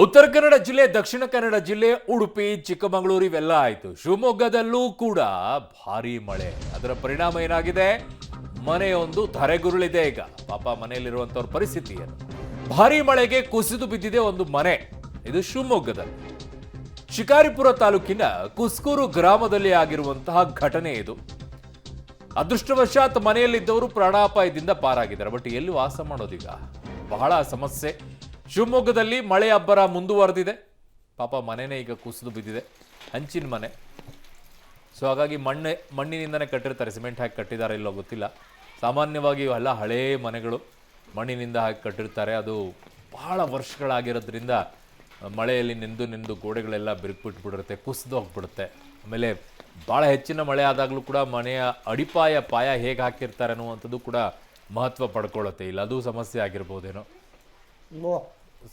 ಉತ್ತರ ಕನ್ನಡ ಜಿಲ್ಲೆ, ದಕ್ಷಿಣ ಕನ್ನಡ ಜಿಲ್ಲೆ, ಉಡುಪಿ, ಚಿಕ್ಕಮಗಳೂರು ಇವೆಲ್ಲ ಆಯಿತು. ಶಿವಮೊಗ್ಗದಲ್ಲೂ ಕೂಡ ಭಾರೀ ಮಳೆ. ಅದರ ಪರಿಣಾಮ ಏನಾಗಿದೆ? ಮನೆಯೊಂದು ಧರೆಗುರುಳಿದೆ. ಈಗ ಪಾಪ ಮನೆಯಲ್ಲಿರುವಂತವ್ರ ಪರಿಸ್ಥಿತಿ ಏನು? ಭಾರೀ ಮಳೆಗೆ ಕುಸಿದು ಬಿದ್ದಿದೆ ಒಂದು ಮನೆ. ಇದು ಶಿವಮೊಗ್ಗದಲ್ಲಿ ಶಿಕಾರಿಪುರ ತಾಲೂಕಿನ ಕುಸ್ಕೂರು ಗ್ರಾಮದಲ್ಲಿ ಆಗಿರುವಂತಹ ಘಟನೆ ಇದು. ಅದೃಷ್ಟವಶಾತ್ ಮನೆಯಲ್ಲಿದ್ದವರು ಪ್ರಾಣಾಪಾಯದಿಂದ ಪಾರಾಗಿದ್ದಾರೆ. ಬಟ್ ಎಲ್ಲಿ ವಾಸ ಮಾಡೋದೀಗ? ಬಹಳ ಸಮಸ್ಯೆ. ಶಿವಮೊಗ್ಗದಲ್ಲಿ ಮಳೆ ಅಬ್ಬರ ಮುಂದುವರೆದಿದೆ. ಪಾಪ ಮನೆನೇ ಈಗ ಕುಸಿದು ಬಿದ್ದಿದೆ, ಹಂಚಿನ ಮನೆ. ಸೊ ಹಾಗಾಗಿ ಮಣ್ಣಿನಿಂದನೇ ಕಟ್ಟಿರ್ತಾರೆ, ಸಿಮೆಂಟ್ ಹಾಕಿ ಕಟ್ಟಿದ್ದಾರೆ ಇಲ್ಲೋ ಗೊತ್ತಿಲ್ಲ. ಸಾಮಾನ್ಯವಾಗಿ ಇವೆಲ್ಲ ಹಳೇ ಮನೆಗಳು, ಮಣ್ಣಿನಿಂದ ಹಾಕಿ ಕಟ್ಟಿರ್ತಾರೆ. ಅದು ಬಹಳ ವರ್ಷಗಳಾಗಿರೋದ್ರಿಂದ ಮಳೆಯಲ್ಲಿ ನೆಂದು ಗೋಡೆಗಳೆಲ್ಲ ಬಿರುಕ್ಬಿಟ್ಬಿಡುತ್ತೆ, ಕುಸಿದು ಹೋಗ್ಬಿಡುತ್ತೆ. ಆಮೇಲೆ ಭಾಳ ಹೆಚ್ಚಿನ ಮಳೆ ಆದಾಗಲೂ ಕೂಡ ಮನೆಯ ಪಾಯ ಹೇಗೆ ಹಾಕಿರ್ತಾರೆ ಅನ್ನುವಂಥದ್ದು ಕೂಡ ಮಹತ್ವ ಪಡ್ಕೊಳ್ಳುತ್ತೆ. ಇಲ್ಲ ಅದು ಸಮಸ್ಯೆ ಆಗಿರ್ಬೋದೇನೋ.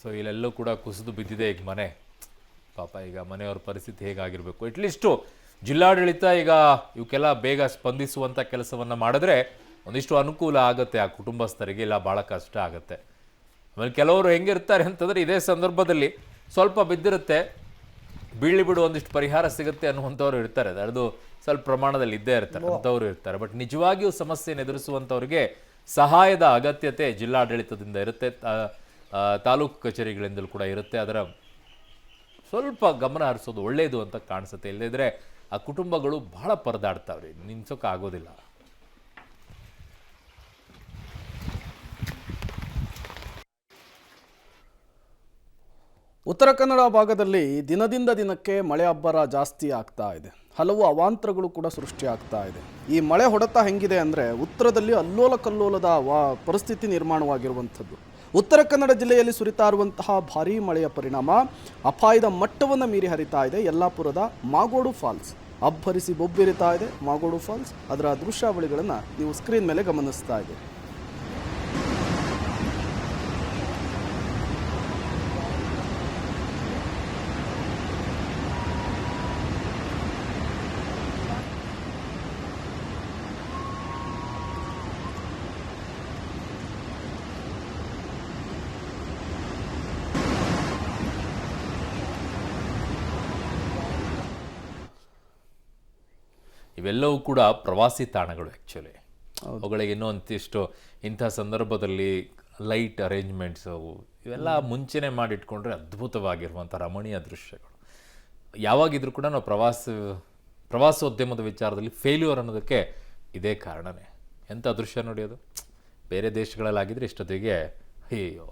ಸೊ ಇಲ್ಲೆಲ್ಲೂ ಕೂಡ ಕುಸಿದು ಬಿದ್ದಿದೆ ಈಗ ಮನೆ. ಪಾಪ ಈಗ ಮನೆಯವ್ರ ಪರಿಸ್ಥಿತಿ ಹೇಗಾಗಿರ್ಬೇಕು? ಅಟ್ಲೀಸ್ಟು ಜಿಲ್ಲಾಡಳಿತ ಈಗ ಇವಕ್ಕೆಲ್ಲ ಬೇಗ ಸ್ಪಂದಿಸುವಂಥ ಕೆಲಸವನ್ನು ಮಾಡಿದ್ರೆ ಒಂದಿಷ್ಟು ಅನುಕೂಲ ಆಗುತ್ತೆ ಆ ಕುಟುಂಬಸ್ಥರಿಗೆ. ಇಲ್ಲ ಭಾಳ ಕಷ್ಟ ಆಗುತ್ತೆ. ಆಮೇಲೆ ಕೆಲವರು ಹೆಂಗಿರ್ತಾರೆ ಅಂತಂದರೆ, ಇದೇ ಸಂದರ್ಭದಲ್ಲಿ ಸ್ವಲ್ಪ ಬಿದ್ದಿರುತ್ತೆ, ಬೀಳಿ ಬಿಡು ಒಂದಿಷ್ಟು ಪರಿಹಾರ ಸಿಗುತ್ತೆ ಅನ್ನುವಂಥವ್ರು ಇರ್ತಾರೆ. ಅದು ಸ್ವಲ್ಪ ಪ್ರಮಾಣದಲ್ಲಿ ಇದ್ದೇ ಇರ್ತಾರೆ, ಅಂಥವ್ರು ಇರ್ತಾರೆ. ಬಟ್ ನಿಜವಾಗಿಯೂ ಸಮಸ್ಯೆಯನ್ನು ಎದುರಿಸುವಂಥವ್ರಿಗೆ ಸಹಾಯದ ಅಗತ್ಯತೆ ಜಿಲ್ಲಾಡಳಿತದಿಂದ ಇರುತ್ತೆ, ತಾಲೂಕು ಕಚೇರಿಗಳಿಂದಲೂ ಕೂಡ ಇರುತ್ತೆ. ಅದರ ಸ್ವಲ್ಪ ಗಮನ ಹರಿಸೋದು ಒಳ್ಳೆಯದು ಅಂತ ಕಾಣಿಸುತ್ತೆ. ಇಲ್ಲದಿದ್ದರೆ ಆ ಕುಟುಂಬಗಳು ಬಹಳ ಪರದಾಡ್ತಾವ್ರಿ, ನಿನ್ಸೋಕೆ ಆಗೋದಿಲ್ಲ. ಉತ್ತರ ಕನ್ನಡ ಭಾಗದಲ್ಲಿ ದಿನದಿಂದ ದಿನಕ್ಕೆ ಮಳೆ ಅಬ್ಬರ ಜಾಸ್ತಿ ಆಗ್ತಾ ಇದೆ. ಹಲವು ಅವಾಂತರಗಳು ಕೂಡ ಸೃಷ್ಟಿಯಾಗ್ತಾ ಇದೆ. ಈ ಮಳೆ ಹೊಡೆತ ಹೆಂಗಿದೆ ಅಂದರೆ, ಉತ್ತರದಲ್ಲಿ ಅಲ್ಲೋಲ ಕಲ್ಲೋಲದ ಪರಿಸ್ಥಿತಿ ನಿರ್ಮಾಣವಾಗಿರುವಂಥದ್ದು. ಉತ್ತರ ಕನ್ನಡ ಜಿಲ್ಲೆಯಲ್ಲಿ ಸುರಿತಾ ಇರುವಂತಹ ಭಾರೀ ಮಳೆಯ ಪರಿಣಾಮ ಅಪಾಯದ ಮಟ್ಟವನ್ನು ಮೀರಿ ಹರಿತಾ ಇದೆ. ಯಲ್ಲಾಪುರದ ಮಾಗೋಡು ಫಾಲ್ಸ್ ಅಬ್ಬರಿಸಿ ಬೊಬ್ಬಿರಿತಾ ಇದೆ. ಮಾಗೋಡು ಫಾಲ್ಸ್, ಅದರ ದೃಶ್ಯಾವಳಿಗಳನ್ನು ನೀವು ಸ್ಕ್ರೀನ್ ಮೇಲೆ ಗಮನಿಸ್ತಾ ಇದ್ದೀರಿ. ಇವೆಲ್ಲವೂ ಕೂಡ ಪ್ರವಾಸಿ ತಾಣಗಳು. ಆ್ಯಕ್ಚುಲಿ ಅವುಗಳಿಗೆ ಇನ್ನೂ ಅಂತಿಷ್ಟು ಇಂಥ ಸಂದರ್ಭದಲ್ಲಿ ಲೈಟ್ ಅರೇಂಜ್ಮೆಂಟ್ಸು ಇವೆಲ್ಲ ಮುಂಚೆನೇ ಮಾಡಿಟ್ಕೊಂಡ್ರೆ ಅದ್ಭುತವಾಗಿರುವಂಥ ರಮಣೀಯ ದೃಶ್ಯಗಳು. ಯಾವಾಗಿದ್ರೂ ಕೂಡ ನಾವು ಪ್ರವಾಸೋದ್ಯಮದ ವಿಚಾರದಲ್ಲಿ ಫೇಲ್ಯೂರ್ ಅನ್ನೋದಕ್ಕೆ ಇದೇ ಕಾರಣನೇ. ಎಂಥ ದೃಶ್ಯ ನೋಡಿ ಅದು. ಬೇರೆ ದೇಶಗಳಲ್ಲಾಗಿದ್ದರೆ ಇಷ್ಟೊತ್ತಿಗೆ ಅಯ್ಯೋ